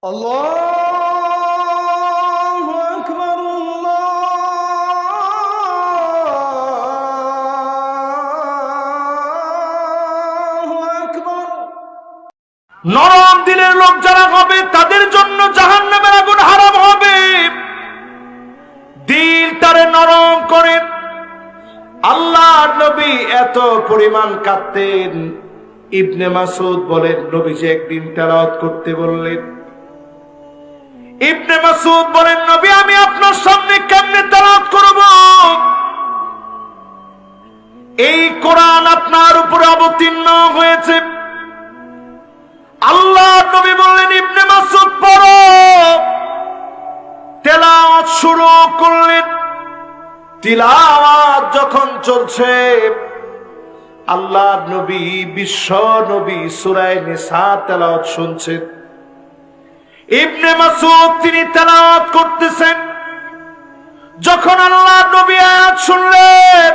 আল্লাহু আকবার, আল্লাহু আকবার। নরম দিলের লোক যারা হবে তাদের জন্য জাহান্নামের আগুন হারাম হবে। দিল তারে নরম করে। আল্লাহর নবী এত পরিমাণ কাঁদতেন। ইবনে মাসউদ বলেন, নবীজি একদিন তেলাওয়াত করতে বললেন। ইবনে মাসউদ বলেন, নবী আমি আপনার সামনে কেমনে তেলাওয়াত করব? এই কোরআন আপনার উপরে অবতীর্ণ হয়েছে। আল্লাহর নবী বললেন, ইবনে মাসউদ পড়ো। তেলাওয়াত শুরু করলেন। তিলাওয়াত যখন চলছে, আল্লাহর নবী বিশ্ব নবী সূরা নিসা তেলাওয়াত শুনছেন। ইবনে মাসউদ তিনি তেলাওয়াত করতেছেন। যখন আল্লাহর নবী আয়াত শুনলেন,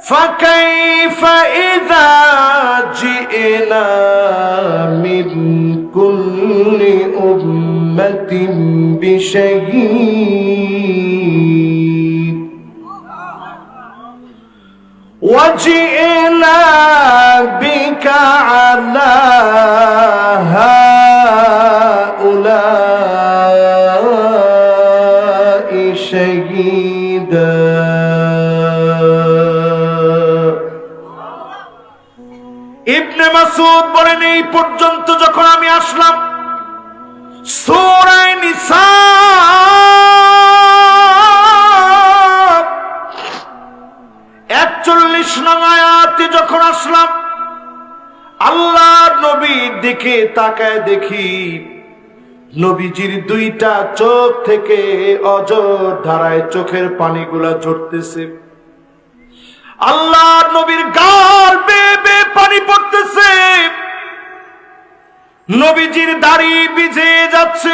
ফাকাইফা ইযা জিনা মিন কুল্লি উম্মাতিন বিশাহীদ ওয়াজিনা বিকা আলা হাউলাই শাহীদা। ইবনে মাসউদ বলেন, এই পর্যন্ত যখন আমি আসলাম সূরা নিসা ৪১ নং আয়াতে যখন আসলাম, আল্লাহর নবীর দিকে তাকায় দেখি নবীজির দুইটা চোখ থেকে অঝোর ধারায় চোখের পানিগুলা ঝরতেছে। আল্লাহর নবীর গাল বেয়ে বেয়ে পানি পড়তেছে। নবীজির দাড়ি ভিজে যাচ্ছে।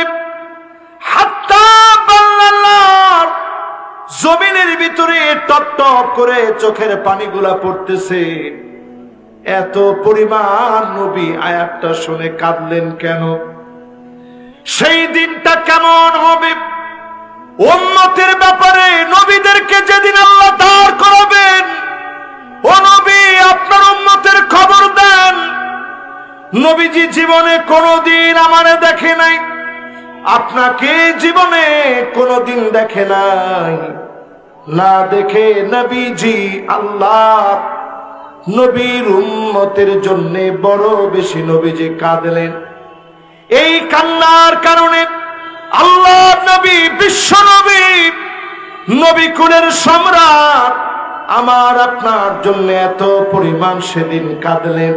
হাত্তা বাল্লাল্লাহ জমিনের ভিতরে টপ টপ করে চোখের পানিগুলা পড়তেছে। এত পরিমাণ নবী আয়াতটা শুনে কাঁদলেন কেন? সেই দিনটা কেমন হবে উম্মতের ব্যাপারে? নবীদেরকে যেদিন আল্লাহ দাঁড় করাবেন, ও নবী আপনার উম্মতের খবর দেন। নবীজি জীবনে কোনোদিন আমারে দেখে নাই, আপনাকে জীবনে কোনোদিন দেখে নাই। না দেখে নবীজি আল্লাহ নবীর উম্মতের জন্য বড় বেশি নবীজি কাঁদলেন। এই কান্নার কারণে আল্লাহর নবী বিশ্ব নবী, নবী কুলের সম্রাট আমার আপনার জন্য এত পরিমাণ সেদিন কাঁদলেন।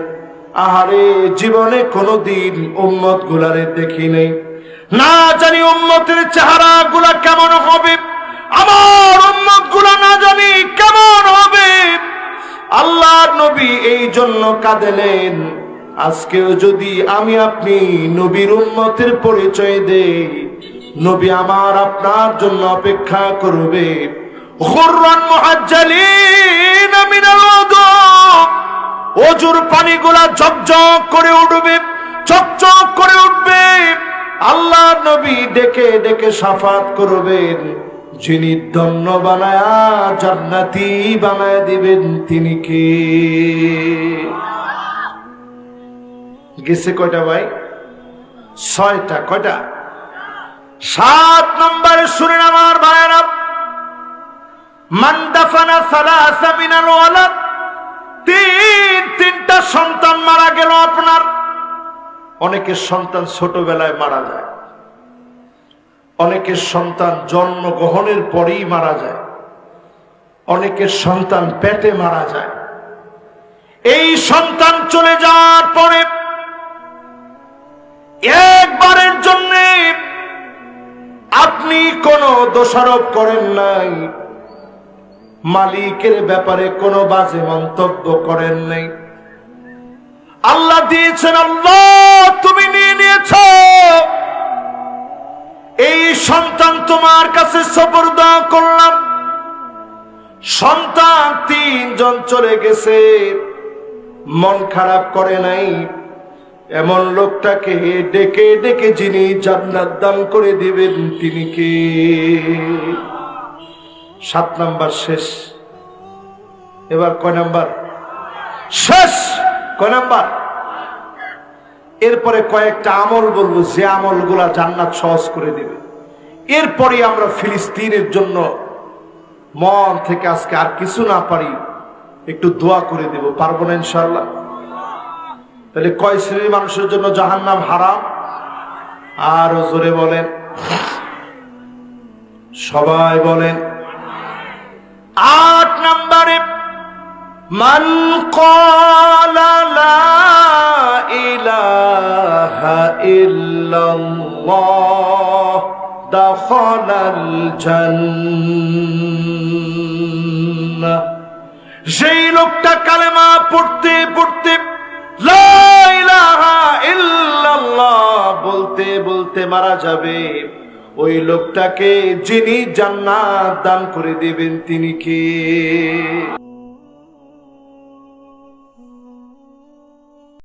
আহারে, জীবনে কোনোদিন উম্মত গুলারে দেখি নেই। না জানি উম্মতের চেহারা গুলা কেমন হবে, আমার উম্মত গুলা না জানি কেমন হবে। আল্লাহর নবী এই জন্য কাঁদলেন। আজকেও যদি আমি আপনি নবীর উম্মতের পরিচয় দেই, নবী আমার আপনার জন্য অপেক্ষা করবে। গুররান মুহাজ্জালিন মিনাল ওযু, ওযুর পানিগুলা ঝকঝক করে উঠবে, চকচক করে উঠবে। আল্লাহর নবী ডেকে ডেকে শাফাত করবেন। যিনি ধন্য বানায়া জান্নাতি বানায় দিবেন তিনি কে? গেছে কয়টা ভাই? ৬টা। কয়টা? ৭ নম্বরে শুনেন আমার ভাইয়েরা, মান দাফানা সালাসা মিনাল ওয়ালাদ, তিনটা সন্তান মারা গেল আপনার। অনেকের সন্তান ছোটবেলায় মারা যায়, অনেকের সন্তান জন্মগ্রহণের পরেই মারা যায়, অনেকের সন্তান পেটে মারা যায়। এই সন্তান চলে যাওয়ার পরে একবারের জন্য আপনি কোনো দোষারোপ করেন নাই, মালিকের ব্যাপারে কোনো বাজে মন্তব্য করেন নাই। আল্লাহ দিয়েছেন, আল্লাহ তুমি নিয়ে নিয়েছ। এই সন্তান তোমার কাছে সুপর্দ করলাম। সন্তান ৩ জন চলে গেছে, মন খারাপ করে নাই। এমন লোকটাকে ডেকে ডেকে যিনি জান্নাত দান করে দিবেন তিনি কে? 7 নাম্বার শেষ। এবার কয় নাম্বার? শেষ। কয় নাম্বার? এরপরে কয়েকটা আমল বলবো, যে আমলগুলা জান্নাত সহজ করে দিবে। এরপরে আমরা ফিলিস্তিনের জন্য মন থেকে আজকে আর কিছু না পারি একটু দোয়া করে দেব, পারবো না ইনশাআল্লাহ? তাহলে কয় শ্রেণীর মানুষের জন্য জাহান্নাম হারাম? আরো জোরে বলেন, সবাই বলেন। 8 নম্বরে মান ক্বালা লা ইলাহা ইল্লাল্লাহ দাখালাল জান্নাহ। যেই লোকটা কালেমা পড়তে পড়তে লা ইলাহা ইল্লাল্লাহ বলতে বলতে মারা যাবে, ওই লোকটাকে যিনি জান্নাত দান করে দেবেন তিনি কে?